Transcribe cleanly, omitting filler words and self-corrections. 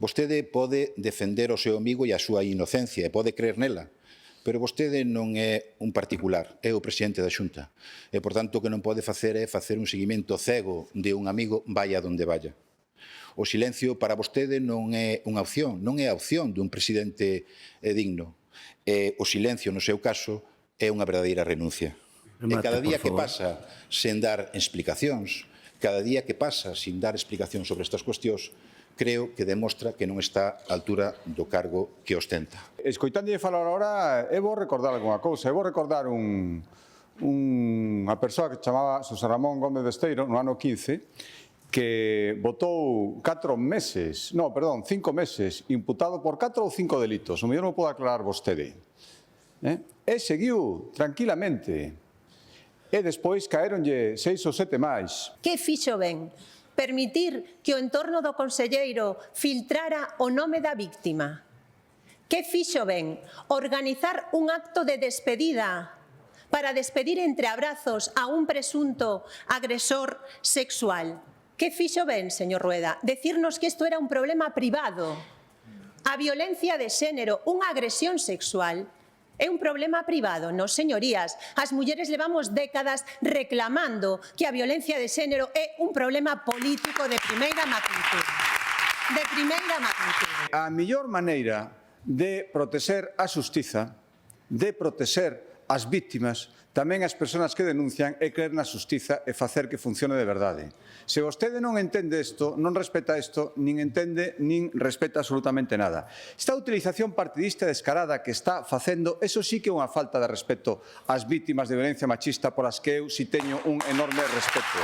Vostede pode defender o seu amigo e a súa inocencia e pode creer nela, pero vostede non é un particular, é o presidente da Xunta. E, por tanto, o que non pode facer é facer un seguimento cego de un amigo vaya donde vaya. O silencio para vostede non é unha opción, non é a opción dun presidente digno. O silencio, no seu caso, é unha verdadeira renuncia. E cada día que pasa sen dar explicacións, cada día que pasa sin dar explicacións sobre estas cuestións, creo que demostra que non está á altura do cargo que ostenta. Escoitándolle falar agora, eu vou recordar algunha cousa. Eu vou recordar unha persoa que chamaba Xosé Ramón Gómez Besteiro no ano 15, que votou 5 meses imputado por 4 ou 5 delitos. O mellor non pode aclarar vostede. E seguiu tranquilamente. E despois caéronlle 6 ou 7 máis. Que fixo ben? Permitir que o entorno do conselleiro filtrara o nome da víctima. Que fixo ben? Organizar un acto de despedida para despedir entre abrazos a un presunto agresor sexual. Que fixo ben, señor Rueda? Decirnos que isto era un problema privado. A violencia de xénero, unha agresión sexual, é un problema privado, non, señorías. As mulleres levamos décadas reclamando que a violencia de xénero é un problema político de primeira magnitude. De primeira magnitude. A mellor maneira de protexer a xustiza, de protexer as víctimas, tamén as persoas que denuncian, é creer na xustiza e facer que funcione de verdade. Se vostede non entende isto, non respeta isto, nin entende, nin respeta absolutamente nada. Esta utilización partidista descarada que está facendo, eso sí que é unha falta de respeto ás vítimas de violencia machista, por as que eu si teño un enorme respeto.